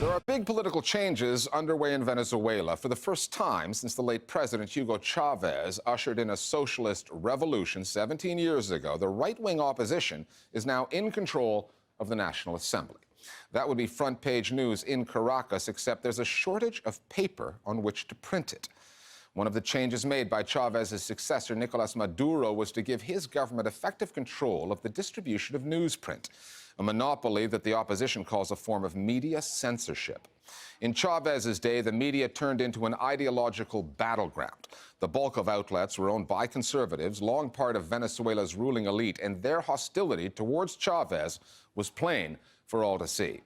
There are big political changes underway in Venezuela. For the first time since the late President Hugo Chavez ushered in a socialist revolution 17 years ago, the right-wing opposition is now in control of the National Assembly. That would be front-page news in Caracas, except there's a shortage of paper on which to print it. One of the changes made by Chavez's successor, Nicolas Maduro, was to give his government effective control of the distribution of newsprint, a monopoly that the opposition calls a form of media censorship. In Chavez's day, the media turned into an ideological battleground. The bulk of outlets were owned by conservatives, long part of Venezuela's ruling elite, and their hostility towards Chavez was plain for all to see.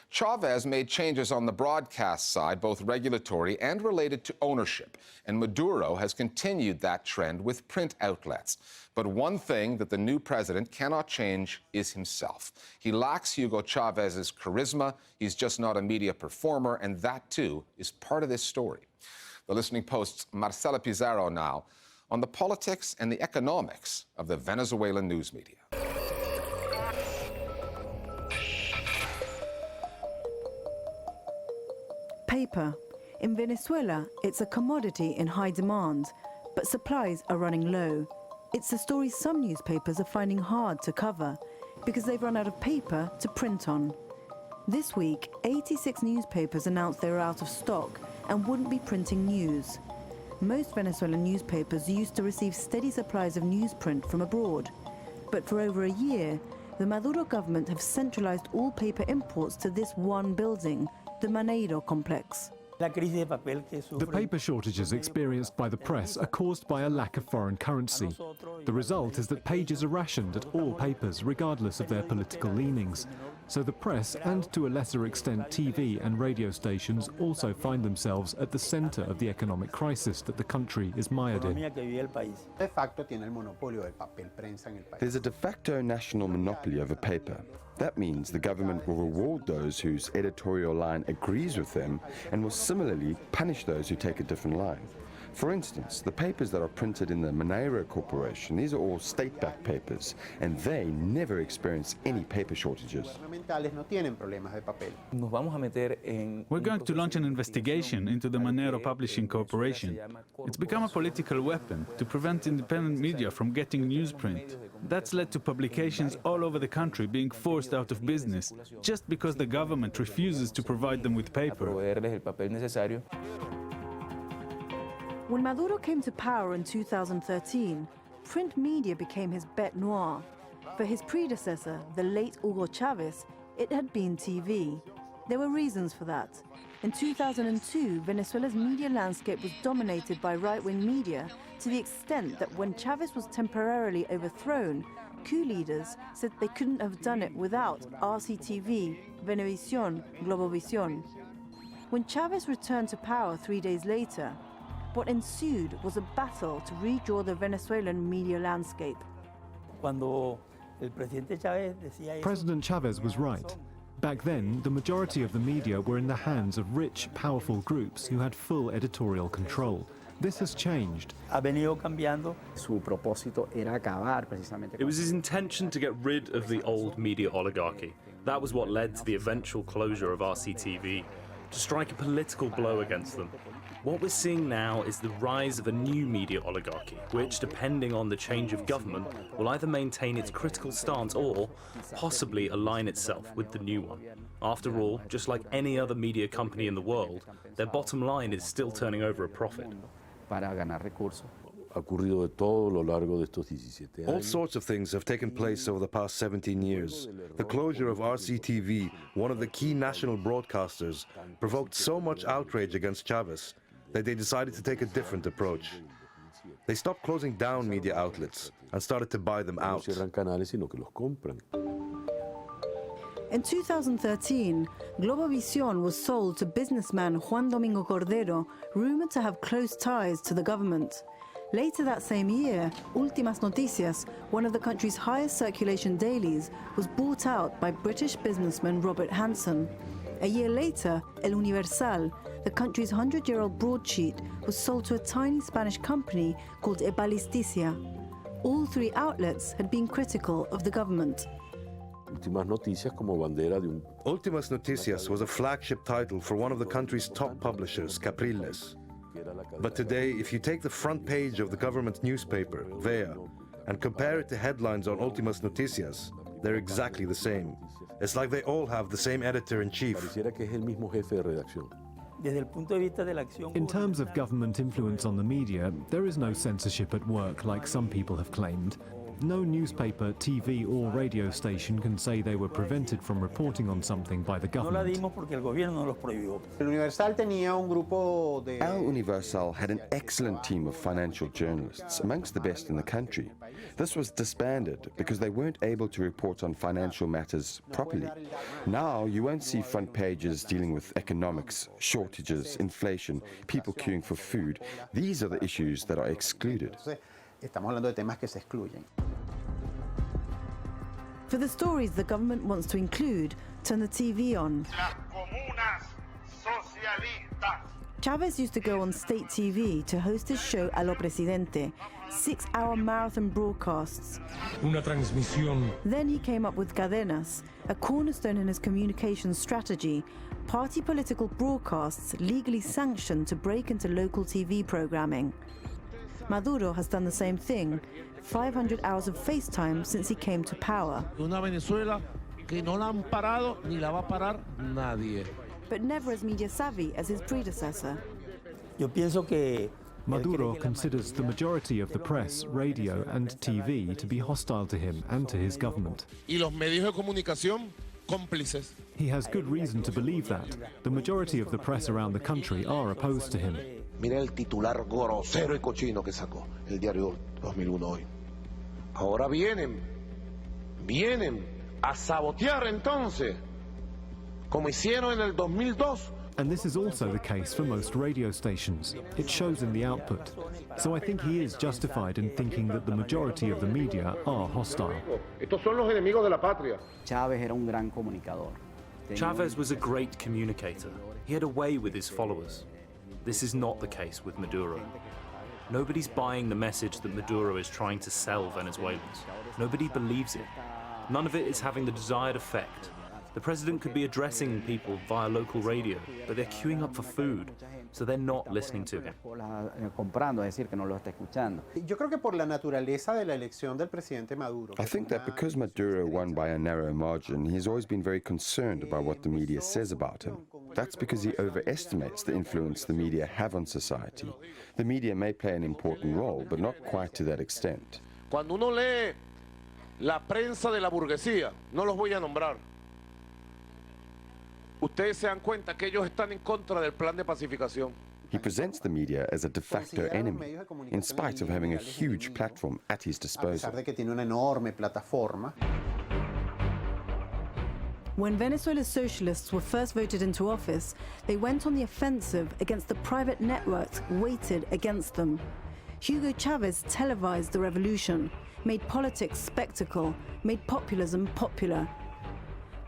Chavez made changes on the broadcast side, both regulatory and related to ownership, and Maduro has continued that trend with print outlets. But one thing that the new president cannot change is himself. He lacks Hugo Chavez's charisma, he's just not a media performer, and that too is part of this story. The Listening Post's Marcela Pizarro now on the politics and the economics of the Venezuelan news media. Paper. In Venezuela, it's a commodity in high demand, but supplies are running low. It's a story some newspapers are finding hard to cover because they've run out of paper to print on. This week, 86 newspapers announced they were out of stock and wouldn't be printing news. Most Venezuelan newspapers used to receive steady supplies of newsprint from abroad. But for over a year, the Maduro government have centralized all paper imports to this one building, the Maduro complex. The paper shortages experienced by the press are caused by a lack of foreign currency. The result is that pages are rationed at all papers, regardless of their political leanings. So the press, and to a lesser extent TV and radio stations, also find themselves at the center of the economic crisis that the country is mired in. There's a de facto national monopoly over paper. That means the government will reward those whose editorial line agrees with them and will similarly punish those who take a different line. For instance, the papers that are printed in the Maduro Corporation, these are all state-backed papers, and they never experience any paper shortages. We're going to launch an investigation into the Maduro Publishing Corporation. It's become a political weapon to prevent independent media from getting newsprint. That's led to publications all over the country being forced out of business just because the government refuses to provide them with paper. When Maduro came to power in 2013, print media became his bête noire. For his predecessor, the late Hugo Chavez, it had been TV. There were reasons for that. In 2002, Venezuela's media landscape was dominated by right-wing media to the extent that when Chavez was temporarily overthrown, coup leaders said they couldn't have done it without RCTV, Venevisión, Globovisión. When Chavez returned to power 3 days later, what ensued was a battle to redraw the Venezuelan media landscape. President Chavez was right. Back then, the majority of the media were in the hands of rich, powerful groups who had full editorial control. This has changed. It was his intention to get rid of the old media oligarchy. That was what led to the eventual closure of RCTV, to strike a political blow against them. What we're seeing now is the rise of a new media oligarchy, which, depending on the change of government, will either maintain its critical stance or possibly align itself with the new one. After all, just like any other media company in the world, their bottom line is still turning over a profit. All sorts of things have taken place over the past 17 years. The closure of RCTV, one of the key national broadcasters, provoked so much outrage against Chavez that they decided to take a different approach. They stopped closing down media outlets and started to buy them out. In 2013, Globovisión was sold to businessman Juan Domingo Cordero, rumored to have close ties to the government. Later that same year, Últimas Noticias, one of the country's highest circulation dailies, was bought out by British businessman Robert Hanson. A year later, El Universal, the country's 100-year-old broadsheet, was sold to a tiny Spanish company called Ebalisticia. All three outlets had been critical of the government. Últimas Noticias was a flagship title for one of the country's top publishers, Capriles. But today, if you take the front page of the government newspaper, VEA, and compare it to headlines on Últimas Noticias, they're exactly the same. It's like they all have the same editor-in-chief. In terms of government influence on the media, there is no censorship at work like some people have claimed. No newspaper, TV or radio station can say they were prevented from reporting on something by the government. Our Universal had an excellent team of financial journalists, amongst the best in the country. This was disbanded because they weren't able to report on financial matters properly. Now you won't see front pages dealing with economics, shortages, inflation, people queuing for food. These are the issues that are excluded. For the stories the government wants to include, turn the TV on. Chavez used to go on state TV to host his show A lo Presidente, 6-hour marathon broadcasts. Then he came up with Cadenas, a cornerstone in his communications strategy, party political broadcasts legally sanctioned to break into local TV programming. Maduro has done the same thing, 500 hours of FaceTime since he came to power. But never as media savvy as his predecessor. Maduro considers the majority of the press, radio and TV to be hostile to him and to his government. He has good reason to believe that. The majority of the press around the country are opposed to him. Mira el titular grosero y cochino que sacó el diario 2001 hoy. Ahora vienen a sabotear entonces, como hicieron en el 2002. And this is also the case for most radio stations. It shows in the output. So I think he is justified in thinking that the majority of the media are hostile. Estos son los enemigos de la patria. Chávez era un gran comunicador. Chavez was a great communicator. He had a way with his followers. This is not the case with Maduro. Nobody's buying the message that Maduro is trying to sell Venezuelans. Nobody believes it. None of it is having the desired effect. The president could be addressing people via local radio, but they're queuing up for food, so they're not listening to him. I think that because Maduro won by a narrow margin, he's always been very concerned about what the media says about him. That's because he overestimates the influence the media have on society. The media may play an important role, but not quite to that extent. Cuando uno lee la prensa de la burguesía, no los voy a nombrar. Ustedes se dan cuenta que ellos están en contra del plan de pacificación. He presents the media as a de facto enemy, in spite of having a huge platform at his disposal. When Venezuela's socialists were first voted into office, they went on the offensive against the private networks weighted against them. Hugo Chavez televised the revolution, made politics spectacle, made populism popular.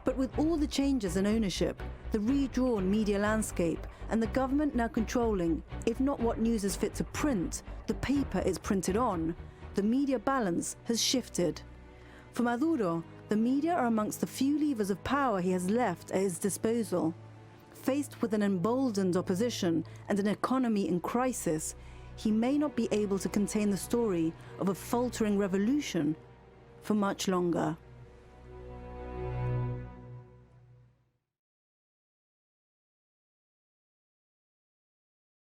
But with all the changes in ownership, the redrawn media landscape, and the government now controlling, if not what news is fit to print, the paper it's printed on, the media balance has shifted. For Maduro, the media are amongst the few levers of power he has left at his disposal. Faced with an emboldened opposition and an economy in crisis, he may not be able to contain the story of a faltering revolution for much longer.